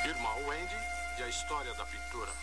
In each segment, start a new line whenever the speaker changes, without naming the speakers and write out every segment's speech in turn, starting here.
Irmã Wendy e a história da pintura.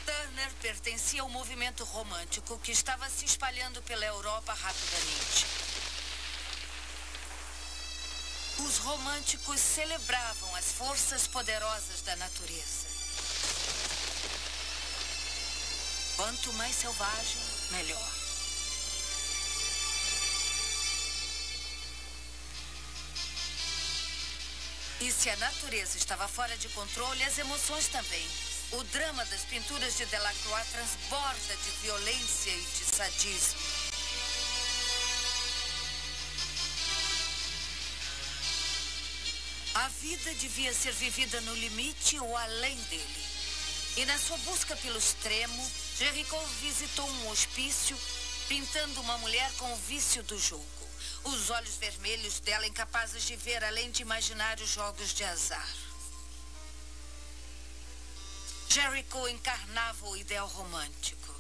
Turner pertencia ao movimento romântico que estava se espalhando pela Europa rapidamente. Os românticos celebravam as forças poderosas da natureza. Quanto mais selvagem, melhor. E se a natureza estava fora de controle, as emoções também. O drama das pinturas de Delacroix transborda de violência e de sadismo. A vida devia ser vivida no limite ou além dele. E na sua busca pelo extremo, Géricault visitou um hospício, pintando uma mulher com o vício do jogo. Os olhos vermelhos dela incapazes de ver além de imaginários jogos de azar. Géricault encarnava o ideal romântico.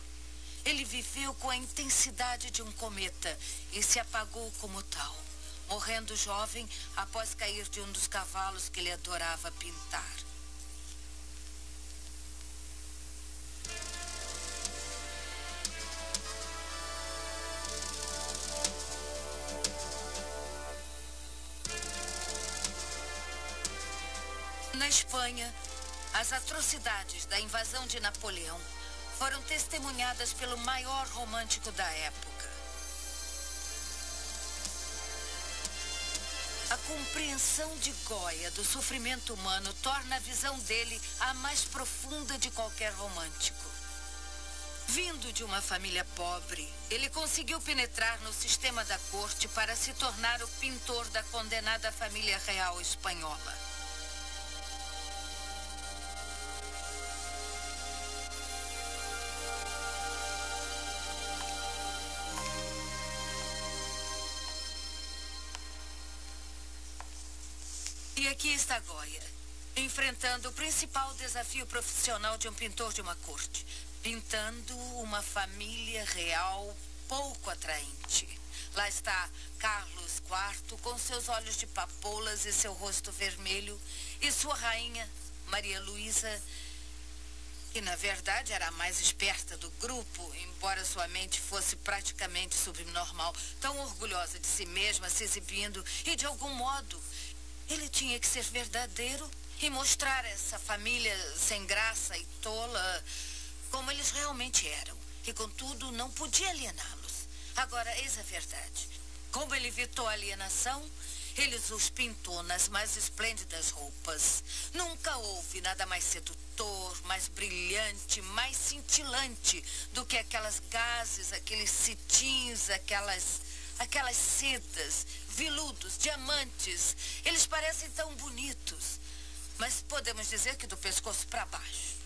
Ele viveu com a intensidade de um cometa e se apagou como tal, morrendo jovem após cair de um dos cavalos que ele adorava pintar. Na Espanha, as atrocidades da invasão de Napoleão foram testemunhadas pelo maior romântico da época. A compreensão de Goya do sofrimento humano torna a visão dele a mais profunda de qualquer romântico. Vindo de uma família pobre, ele conseguiu penetrar no sistema da corte para se tornar o pintor da condenada família real espanhola. E aqui está Goya, enfrentando o principal desafio profissional de um pintor de uma corte, pintando uma família real pouco atraente. Lá está Carlos IV, com seus olhos de papoulas e seu rosto vermelho, e sua rainha, Maria Luísa, que na verdade era a mais esperta do grupo, embora sua mente fosse praticamente subnormal, tão orgulhosa de si mesma, se exibindo, e de algum modo ele tinha que ser verdadeiro e mostrar essa família sem graça e tola como eles realmente eram. E, contudo, não podia aliená-los. Agora, eis a verdade. Como ele evitou a alienação, ele os pintou nas mais esplêndidas roupas. Nunca houve nada mais sedutor, mais brilhante, mais cintilante do que aquelas gases, aqueles cetins, aquelas sedas, veludos, diamantes. Eles parecem tão bonitos, mas podemos dizer que do pescoço para baixo.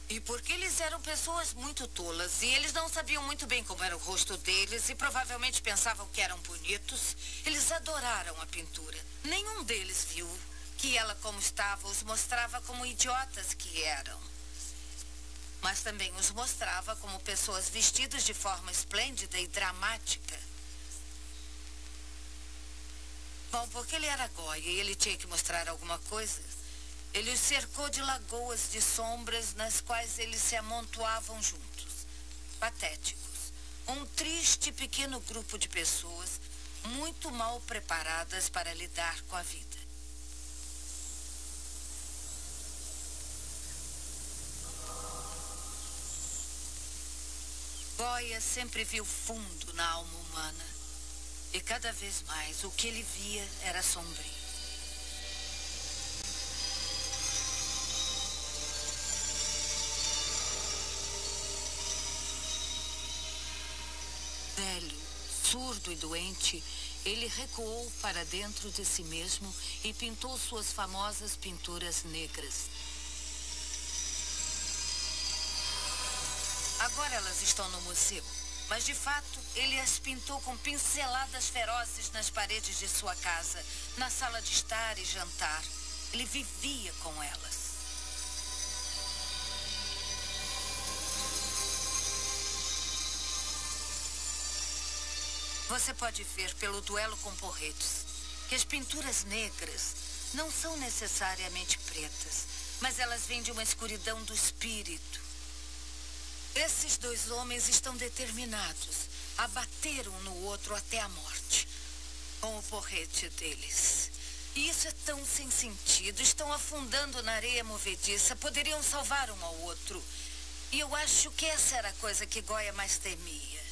E porque eles eram pessoas muito tolas e eles não sabiam muito bem como era o rosto deles e provavelmente pensavam que eram bonitos, eles adoraram a pintura. Nenhum deles viu que ela, como estava, os mostrava como idiotas que eram. Mas também os mostrava como pessoas vestidas de forma esplêndida e dramática. Bom, porque ele era Goya e ele tinha que mostrar alguma coisa, ele os cercou de lagoas de sombras nas quais eles se amontoavam juntos, patéticos. Um triste pequeno grupo de pessoas muito mal preparadas para lidar com a vida. Goya sempre viu fundo na alma humana. E cada vez mais o que ele via era sombrio. Velho, surdo e doente, ele recuou para dentro de si mesmo e pintou suas famosas pinturas negras. Agora elas estão no museu. Mas, de fato, ele as pintou com pinceladas ferozes nas paredes de sua casa, na sala de estar e jantar. Ele vivia com elas. Você pode ver pelo duelo com Porretos que as pinturas negras não são necessariamente pretas, mas elas vêm de uma escuridão do espírito. Esses dois homens estão determinados a bater um no outro até a morte, com o porrete deles. E isso é tão sem sentido. Estão afundando na areia movediça. Poderiam salvar um ao outro. E eu acho que essa era a coisa que Goya mais temia.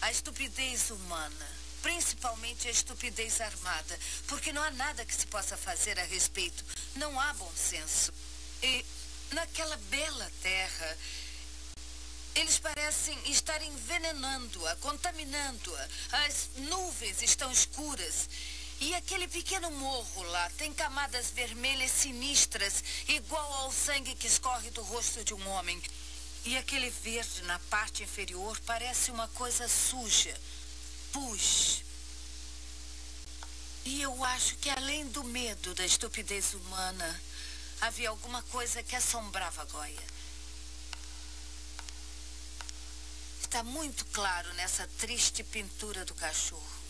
A estupidez humana. Principalmente a estupidez armada. Porque não há nada que se possa fazer a respeito. Não há bom senso. E naquela bela terra, eles parecem estar envenenando-a, contaminando-a. As nuvens estão escuras. E aquele pequeno morro lá tem camadas vermelhas sinistras, igual ao sangue que escorre do rosto de um homem. E aquele verde na parte inferior parece uma coisa suja, pus. E eu acho que além do medo da estupidez humana, havia alguma coisa que assombrava Goya. Está muito claro nessa triste pintura do cachorro.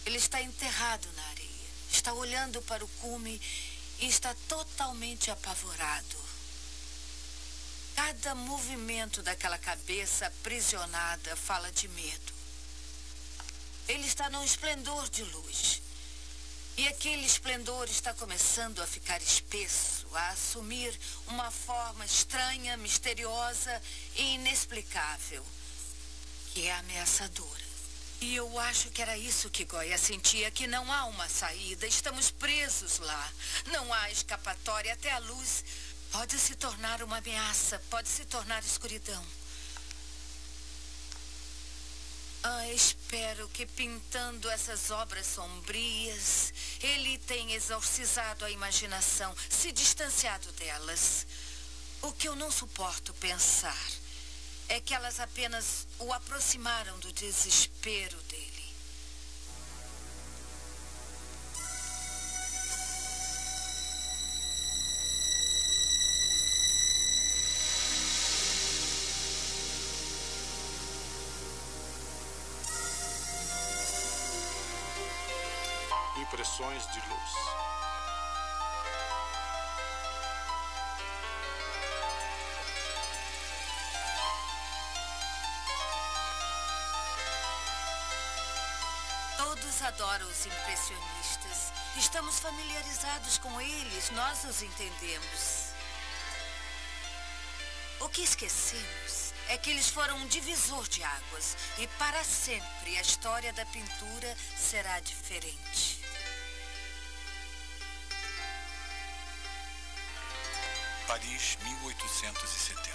Ele está enterrado na areia, está olhando para o cume e está totalmente apavorado. Cada movimento daquela cabeça aprisionada fala de medo. Ele está num esplendor de luz. E aquele esplendor está começando a ficar espesso, a assumir uma forma estranha, misteriosa e inexplicável, que é ameaçadora. E eu acho que era isso que Goya sentia, que não há uma saída. Estamos presos lá. Não há escapatória. Até a luz pode se tornar uma ameaça, pode se tornar escuridão. Espero que pintando essas obras sombrias, ele tenha exorcizado a imaginação, se distanciado delas. O que eu não suporto pensar é que elas apenas o aproximaram do desespero dele.
Impressões de luz.
Todos adoram os impressionistas. Estamos familiarizados com eles, nós os entendemos. O que esquecemos é que eles foram um divisor de águas. E para sempre a história da pintura será diferente.
Paris, 1870.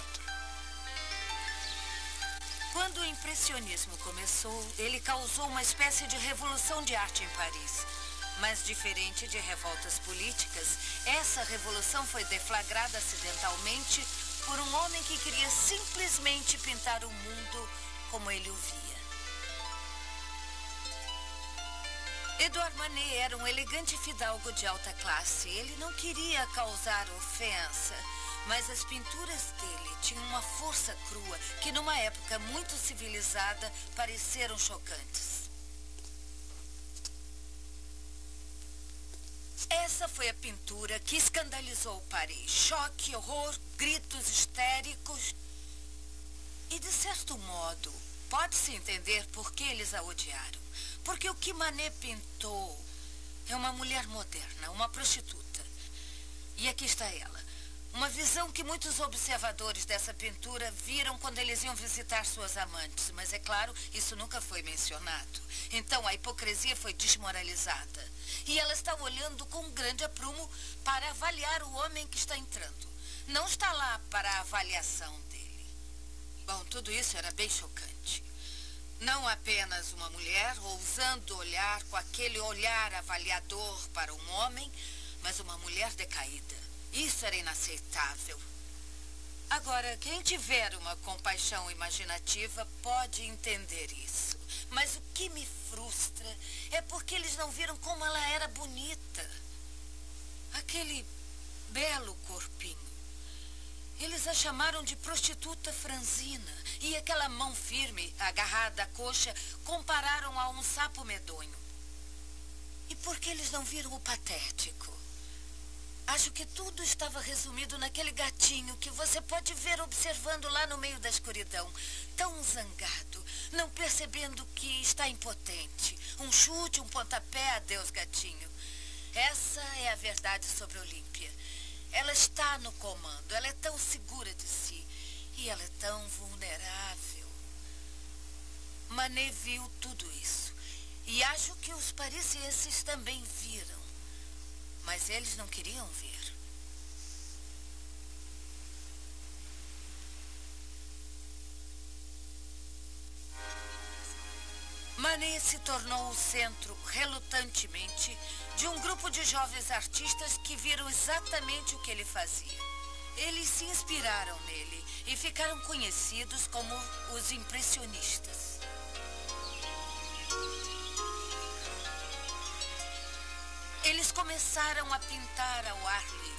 Quando o impressionismo começou, ele causou uma espécie de revolução de arte em Paris. Mas diferente de revoltas políticas, essa revolução foi deflagrada acidentalmente por um homem que queria simplesmente pintar o mundo como ele o via. Edouard Manet era um elegante fidalgo de alta classe. Ele não queria causar ofensa, mas as pinturas dele tinham uma força crua que, numa época muito civilizada, pareceram chocantes. Essa foi a pintura que escandalizou Paris. Choque, horror, gritos histéricos. E, de certo modo, pode-se entender por que eles a odiaram. Porque o que Manet pintou é uma mulher moderna, uma prostituta. E aqui está ela. Uma visão que muitos observadores dessa pintura viram quando eles iam visitar suas amantes. Mas, é claro, isso nunca foi mencionado. Então, a hipocrisia foi desmoralizada. E ela está olhando com grande aprumo para avaliar o homem que está entrando. Não está lá para a avaliação dele. Bom, tudo isso era bem chocante. Não apenas uma mulher ousando olhar com aquele olhar avaliador para um homem, mas uma mulher decaída. Isso era inaceitável. Agora, quem tiver uma compaixão imaginativa pode entender isso. Mas o que me frustra é porque eles não viram como ela era bonita. Aquele belo corpinho. Eles a chamaram de prostituta franzina. e aquela mão firme, agarrada à coxa, compararam a um sapo medonho. E por que eles não viram o patético? Acho que tudo estava resumido naquele gatinho que você pode ver observando lá no meio da escuridão. Tão zangado, não percebendo que está impotente. Um chute, um pontapé, adeus, gatinho. Essa é a verdade sobre Olímpia. Ela está no comando, ela é tão segura de si. E ela é tão vulnerável. Manet viu tudo isso. E acho que os parisienses também viram. Mas eles não queriam ver. Manet se tornou o centro, relutantemente, de um grupo de jovens artistas que viram exatamente o que ele fazia. Eles se inspiraram nele e ficaram conhecidos como os impressionistas. Eles começaram a pintar ao ar livre.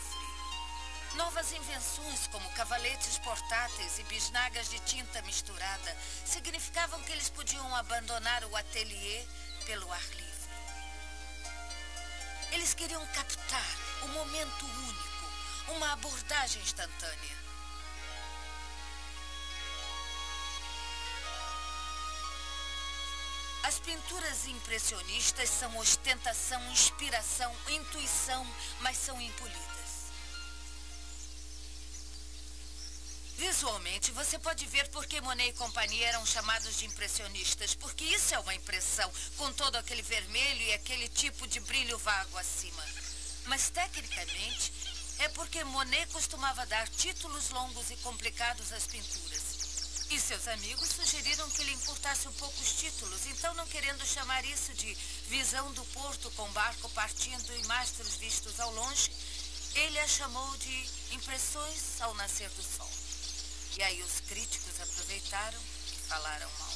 Novas invenções, como cavaletes portáteis e bisnagas de tinta misturada, significavam que eles podiam abandonar o ateliê pelo ar livre. Eles queriam captar o momento único, uma abordagem instantânea. As pinturas impressionistas são ostentação, inspiração, intuição, mas são impolidas. Visualmente, você pode ver por que Monet e companhia eram chamados de impressionistas, porque isso é uma impressão, com todo aquele vermelho e aquele tipo de brilho vago acima. Mas, tecnicamente, é porque Monet costumava dar títulos longos e complicados às pinturas. E seus amigos sugeriram que ele encurtasse um pouco os títulos, então, não querendo chamar isso de visão do porto com barco partindo e mastros vistos ao longe, ele a chamou de impressões ao nascer do sol. E aí os críticos aproveitaram e falaram mal.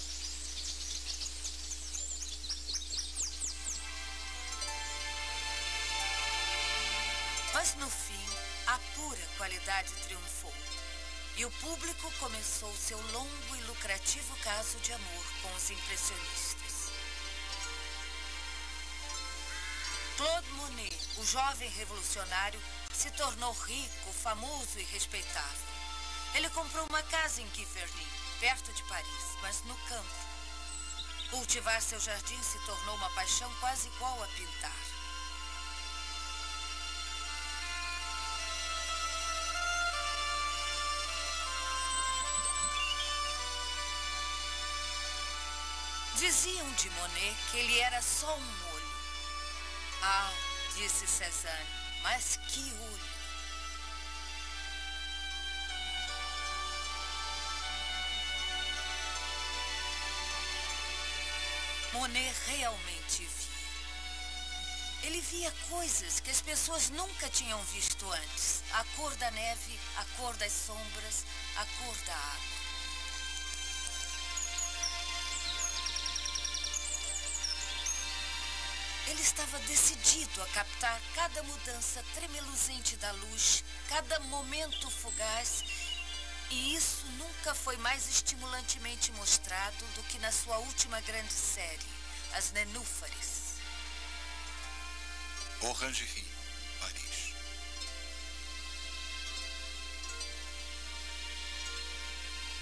Mas no fim, a pura qualidade triunfou. E o público começou seu longo e lucrativo caso de amor com os impressionistas. Claude Monet, o jovem revolucionário, se tornou rico, famoso e respeitável. Ele comprou uma casa em Giverny, perto de Paris, mas no campo. Cultivar seu jardim se tornou uma paixão quase igual a pintar. Diziam de Monet que ele era só um olho. Ah, disse Cézanne, mas que olho! Monet realmente via. Ele via coisas que as pessoas nunca tinham visto antes. A cor da neve, a cor das sombras, a cor da água. Ele estava decidido a captar cada mudança tremeluzente da luz, cada momento fugaz, e isso nunca foi mais estimulantemente mostrado do que na sua última grande série, As Nenúfares.
Orangerie, Paris.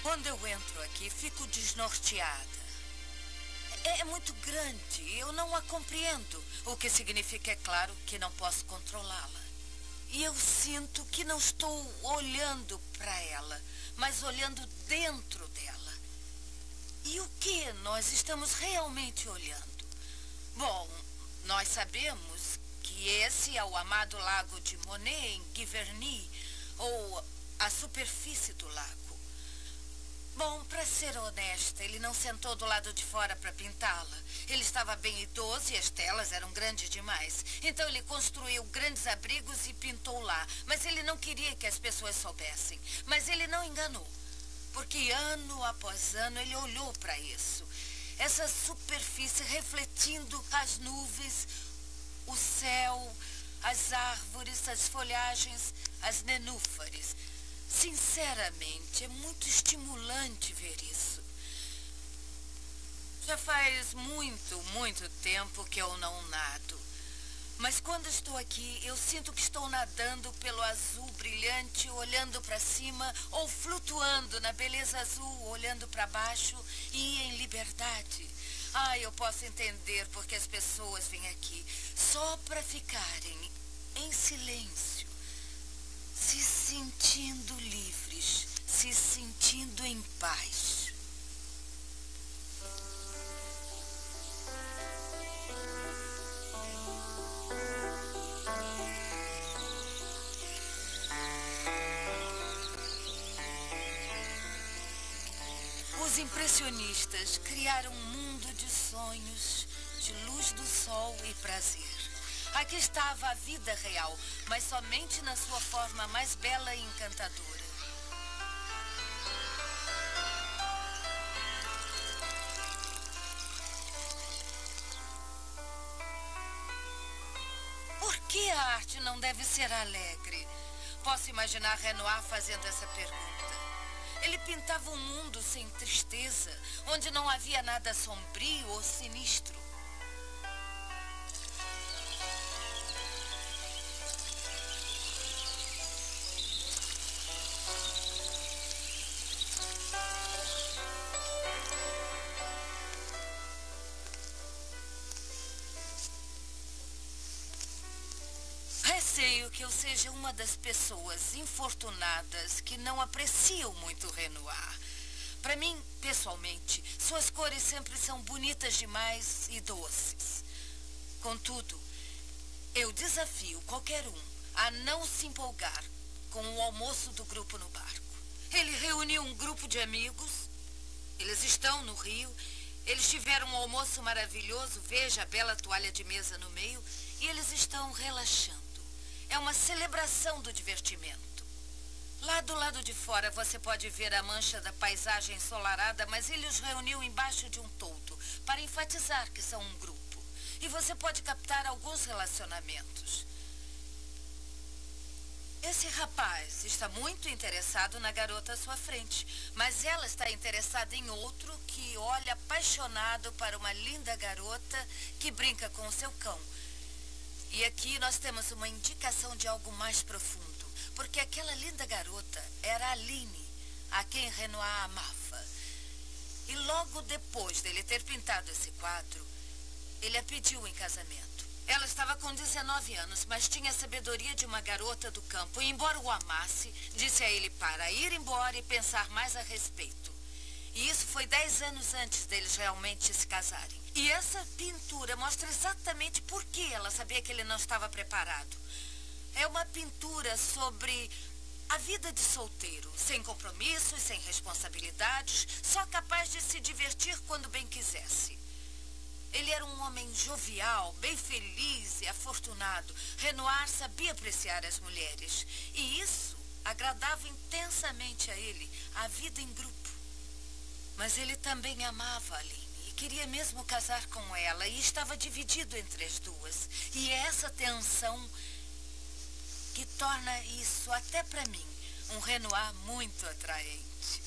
Quando eu entro aqui, fico desnorteada. É muito grande, eu não a compreendo. O que significa, é claro, que não posso controlá-la. E eu sinto que não estou olhando para ela, mas olhando dentro dela. E o que nós estamos realmente olhando? Bom, nós sabemos que esse é o amado lago de Monet, em Giverny, ou a superfície do lago. Bom, para ser honesta, ele não sentou do lado de fora para pintá-la. Ele estava bem idoso e as telas eram grandes demais. Então ele construiu grandes abrigos e pintou lá. Mas ele não queria que as pessoas soubessem. Mas ele não enganou. Porque ano após ano ele olhou para isso. Essa superfície refletindo as nuvens, o céu, as árvores, as folhagens, as nenúfares. Sinceramente, é muito estimulante ver isso. Já faz muito tempo que eu não nado. Mas quando estou aqui, eu sinto que estou nadando pelo azul brilhante, olhando para cima, ou flutuando na beleza azul, olhando para baixo e em liberdade. Eu posso entender porque as pessoas vêm aqui só para ficarem em silêncio, se sentindo livres, se sentindo em paz. Os impressionistas criaram um mundo de sonhos, de luz do sol e prazer. Aqui estava a vida real, mas somente na sua forma mais bela e encantadora. Por que a arte não deve ser alegre? Posso imaginar Renoir fazendo essa pergunta. Ele pintava um mundo sem tristeza, onde não havia nada sombrio ou sinistro. Receio que eu seja uma das pessoas infortunadas que não apreciam muito Renoir. Para mim, pessoalmente, suas cores sempre são bonitas demais e doces. Contudo, eu desafio qualquer um a não se empolgar com o almoço do grupo no barco. Ele reuniu um grupo de amigos, eles estão no Rio, eles tiveram um almoço maravilhoso, veja a bela toalha de mesa no meio, e eles estão relaxando. É uma celebração do divertimento. Lá do lado de fora você pode ver a mancha da paisagem ensolarada, mas ele os reuniu embaixo de um toldo para enfatizar que são um grupo. E você pode captar alguns relacionamentos. Esse rapaz está muito interessado na garota à sua frente, mas ela está interessada em outro que olha apaixonado para uma linda garota que brinca com o seu cão. E aqui nós temos uma indicação de algo mais profundo, porque aquela linda garota era a Aline, a quem Renoir amava. E logo depois dele ter pintado esse quadro, ele a pediu em casamento. Ela estava com 19 anos, mas tinha a sabedoria de uma garota do campo. E embora o amasse, disse a ele para ir embora e pensar mais a respeito. E isso foi 10 anos antes deles realmente se casarem. E essa pintura mostra exatamente por que ela sabia que ele não estava preparado. É uma pintura sobre a vida de solteiro, sem compromissos, sem responsabilidades, só capaz de se divertir quando bem quisesse. Ele era um homem jovial, bem feliz e afortunado. Renoir sabia apreciar as mulheres. E isso agradava intensamente a ele, a vida em grupo. Mas ele também amava a Aline e queria mesmo casar com ela e estava dividido entre as duas. E é essa tensão que torna isso, até para mim, um Renoir muito atraente.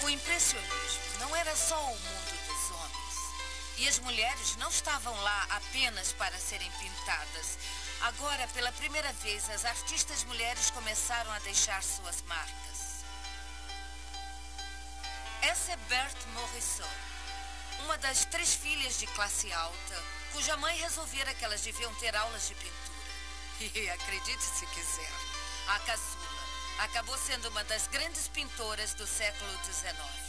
O impressionismo não era só o mundo dos homens. E as mulheres não estavam lá apenas para serem pintadas. Agora, pela primeira vez, as artistas mulheres começaram a deixar suas marcas. Essa é Berthe Morisot, uma das 3 filhas de classe alta, cuja mãe resolvera que elas deviam ter aulas de pintura. E acredite se quiser, a caçula acabou sendo uma das grandes pintoras do século XIX.